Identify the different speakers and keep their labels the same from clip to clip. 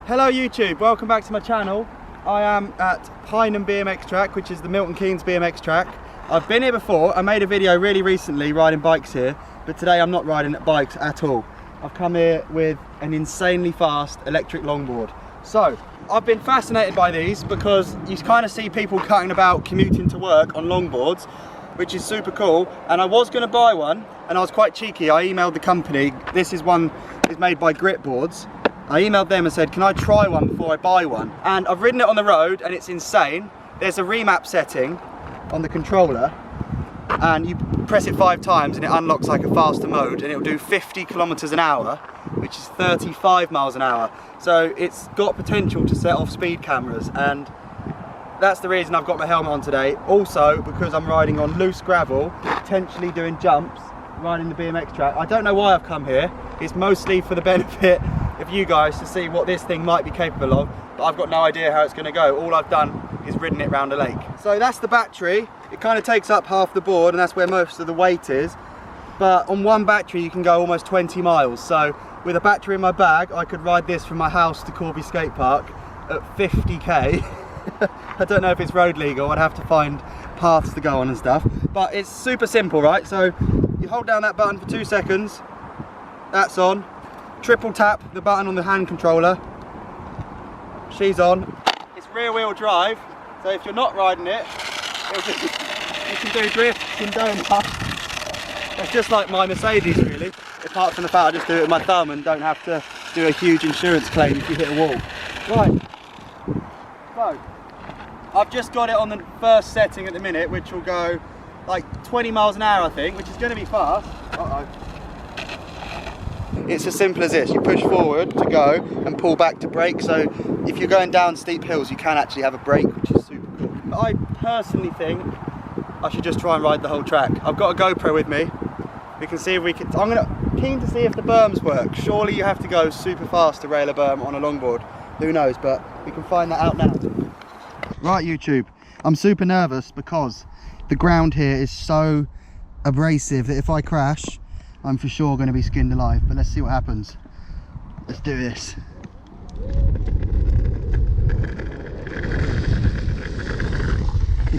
Speaker 1: Hello YouTube, welcome back to my channel. I am at Pineham BMX track, which is the Milton Keynes BMX track. I've been here before. I made a video really recently riding bikes here, but today I'm not riding bikes at all. I've come here with an insanely fast electric longboard. So I've been fascinated by these because you kind of see people cutting about commuting to work on longboards, which is super cool. And I was going to buy one, and I was quite cheeky. I emailed the company. This is one is made by Skateboards. I emailed them and said, can I try one before I buy one? And I've ridden it on the road and it's insane. There's a remap setting on the controller and you press it 5 times and it unlocks like a faster mode and it'll do 50 kilometers an hour, which is 35 miles an hour. So it's got potential to set off speed cameras, and that's the reason I've got my helmet on today. Also because I'm riding on loose gravel, potentially doing jumps, riding the BMX track. I don't know why I've come here. It's mostly for the benefit of you guys to see what this thing might be capable of, but I've got no idea how it's going to go. All I've done is ridden it round a lake. So that's the battery. It kind of takes up half the board and that's where most of the weight is, but on one battery you can go almost 20 miles. So with a battery in my bag I could ride this from my house to Corby skate park at 50k. I don't know if it's road legal, I'd have to find paths to go on and stuff, but it's super simple, right? So you hold down that button for 2 seconds, that's on. Triple tap the button on the hand controller, she's on. It's rear wheel drive, so if you're not riding it, you can do drifts and donuts. It's just like my Mercedes really, apart from the fact I just do it with my thumb and don't have to do a huge insurance claim if you hit a wall. Right, so I've just got it on the first setting at the minute, which will go like 20 miles an hour I think, which is going to be fast. Uh-oh. It's as simple as this. You push forward to go and pull back to brake. So if you're going down steep hills, you can actually have a brake, which is super cool. But I personally think I should just try and ride the whole track. I've got a GoPro with me. We can see if we can. Keen to see if the berms work. Surely you have to go super fast to rail a berm on a longboard. Who knows? But we can find that out now. Right, YouTube. I'm super nervous because the ground here is so abrasive that if I crash, I'm for sure going to be skinned alive, but let's see what happens. Let's do this.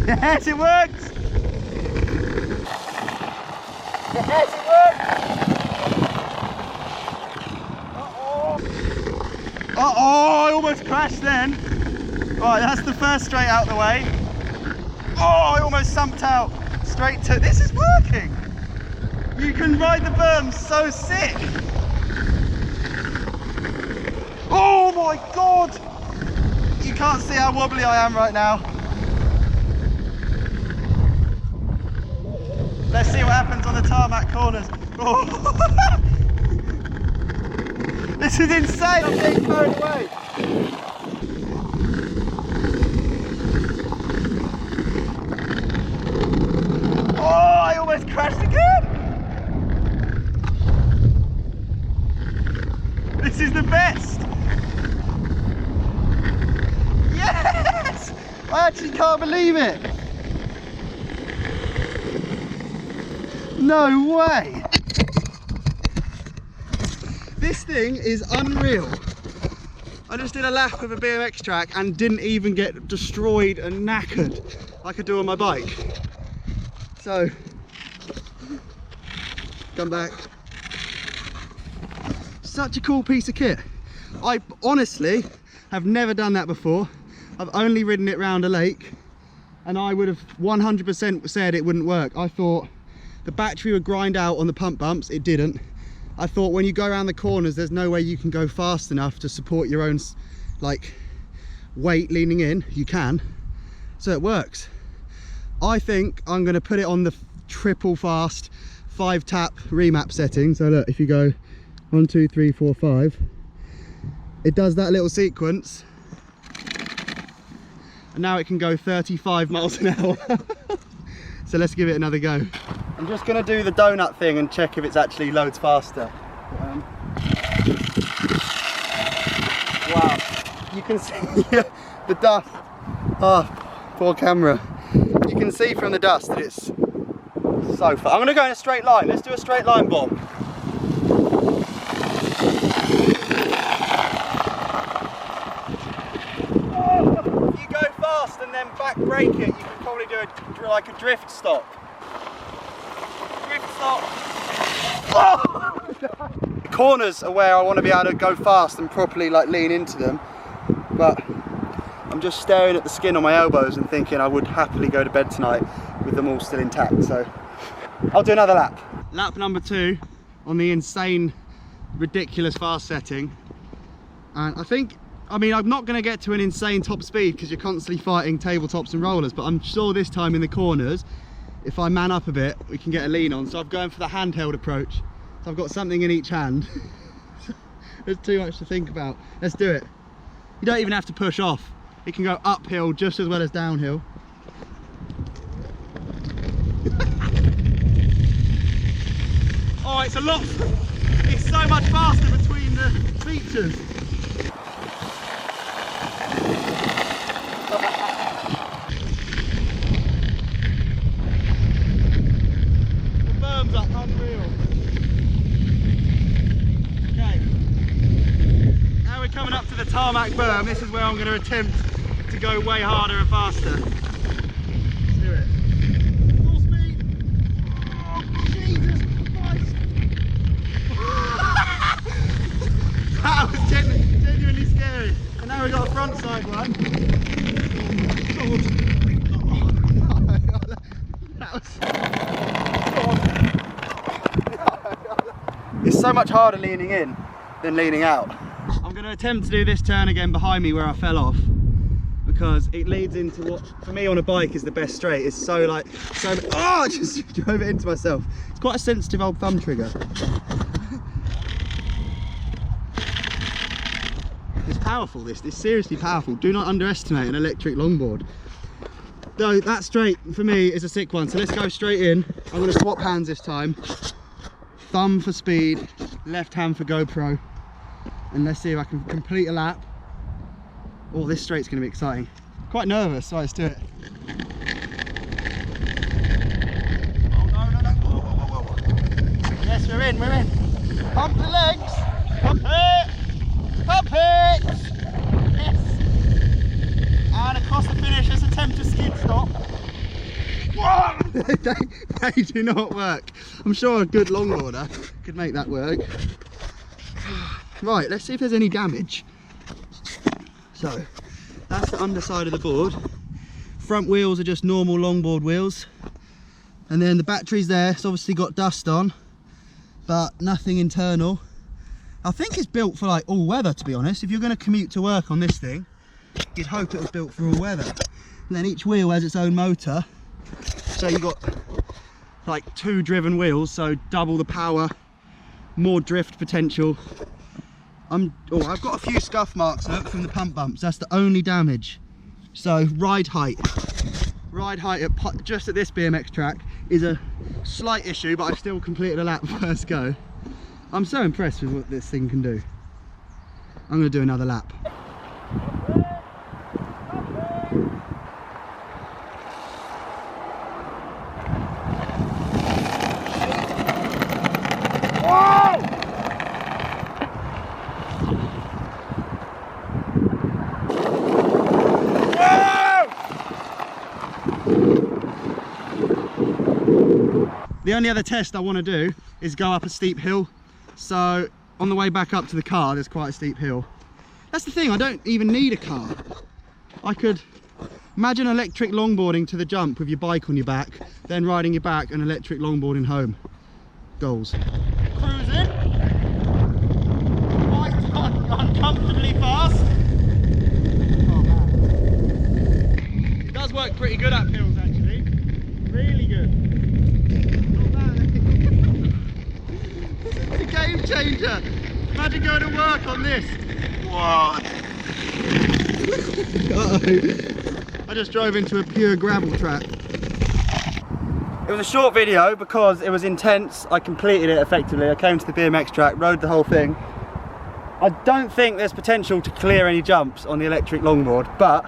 Speaker 1: Yes, it works! Yes, it works! Uh-oh! Uh-oh, I almost crashed then. Right, that's the first straight out the way. Oh, I almost sumped out straight to... This is working! You can ride the berms so sick! Oh my god! You can't see how wobbly I am right now. Let's see what happens on the tarmac corners. Oh. This is insane! I'm getting carried away! Oh, I almost crashed again! This is the best! Yes! I actually can't believe it! No way! This thing is unreal. I just did a lap of a BMX track and didn't even get destroyed and knackered like I do on my bike. So, come back. Such a cool piece of kit. I honestly have never done that before. I've only ridden it round a lake and I would have 100% said it wouldn't work. I thought the battery would grind out on the pump bumps. It didn't. I thought when you go around the corners there's no way you can go fast enough to support your own like weight leaning in. You can, so it works. I think I'm going to put it on the triple fast 5 tap remap setting. So look, if you go 1, 2, 3, 4, 5, it does that little sequence and now it can go 35 miles an hour. So let's give it another go. I'm just going to do the donut thing and check if it's actually loads faster. Wow, you can see the dust. Oh, poor camera. You can see from the dust that it's so far. I'm going to go in a straight line. Let's do a straight line bomb. break it, you could probably do like a drift stop. Drift stop. Oh! Corners are where I want to be able to go fast and properly like lean into them, but I'm just staring at the skin on my elbows and thinking I would happily go to bed tonight with them all still intact. So I'll do another lap. Lap number 2 on the insane, ridiculous fast setting. And I mean, I'm not going to get to an insane top speed because you're constantly fighting tabletops and rollers, but I'm sure this time in the corners, if I man up a bit, we can get a lean on. So I'm going for the handheld approach. So I've got something in each hand. There's too much to think about. Let's do it. You don't even have to push off. It can go uphill just as well as downhill. Oh, it's so much faster between the features. The berms are unreal. Okay. Now we're coming up to the tarmac berm. This is where I'm going to attempt to go way harder and faster. Let's do it. Full speed. Oh, Jesus Christ. That was genuinely scary. And now we've got a front side one. It's so much harder leaning in than leaning out. I'm going to attempt to do this turn again behind me where I fell off, because it leads into what for me on a bike is the best straight. It's so oh, I just drove it into myself. It's quite a sensitive old thumb trigger. It's powerful, this is seriously powerful. Do not underestimate an electric longboard. Though that straight for me is a sick one, so let's go straight in. I'm going to swap hands this time. Thumb for speed, left hand for GoPro, and let's see if I can complete a lap. Oh, this straight's going to be exciting. Quite nervous, so let's do it. Oh no, no, no. Whoa, whoa, whoa, whoa. Yes, we're in, we're in. Pump the legs. Pump it. Pump it. Yes. And across the finish, let's attempt a skid stop. they do not work. I'm sure a good longboarder could make that work. Right, let's see if there's any damage. So that's the underside of the board. Front wheels are just normal longboard wheels, and then the battery's there. It's obviously got dust on, but nothing internal. I think it's built for like all weather, to be honest. If you're going to commute to work on this thing, you'd hope it was built for all weather. And then each wheel has its own motor, so you've got like 2 driven wheels, so double the power, more drift potential. I've got a few scuff marks look from the pump bumps. That's the only damage. So ride height just at this BMX track is a slight issue, but I've still completed a lap first go. I'm so impressed with what this thing can do. I'm going to do another lap. The only other test I want to do is go up a steep hill. So on the way back up to the car, there's quite a steep hill. That's the thing, I don't even need a car. I could imagine electric longboarding to the jump with your bike on your back, then riding your back and electric longboarding home. Goals. Cruising. Quite uncomfortably fast. Oh man. It does work pretty good up hills actually. Really good. It's a game changer. Imagine going to work on this. Whoa. Uh-oh. I just drove into a pure gravel track. It was a short video because it was intense. I completed it effectively. I came to the BMX track, rode the whole thing. I don't think there's potential to clear any jumps on the electric longboard, but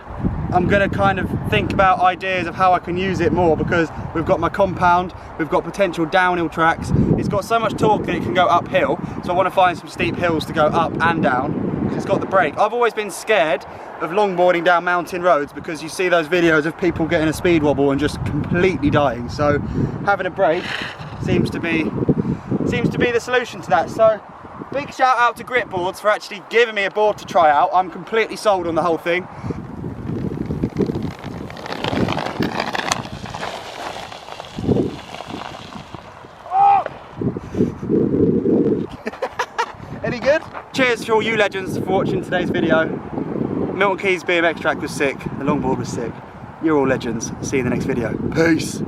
Speaker 1: I'm going to kind of think about ideas of how I can use it more, because we've got my compound, we've got potential downhill tracks. It's got so much torque that it can go uphill, so I want to find some steep hills to go up and down. because it's got the brake. I've always been scared of longboarding down mountain roads because you see those videos of people getting a speed wobble and just completely dying. So having a brake seems to be the solution to that. So big shout out to Skateboards for actually giving me a board to try out. I'm completely sold on the whole thing. Any good? Cheers to all you legends for watching today's video. Milton Keynes BMX track was sick, the longboard was sick. You're all legends. See you in the next video. Peace.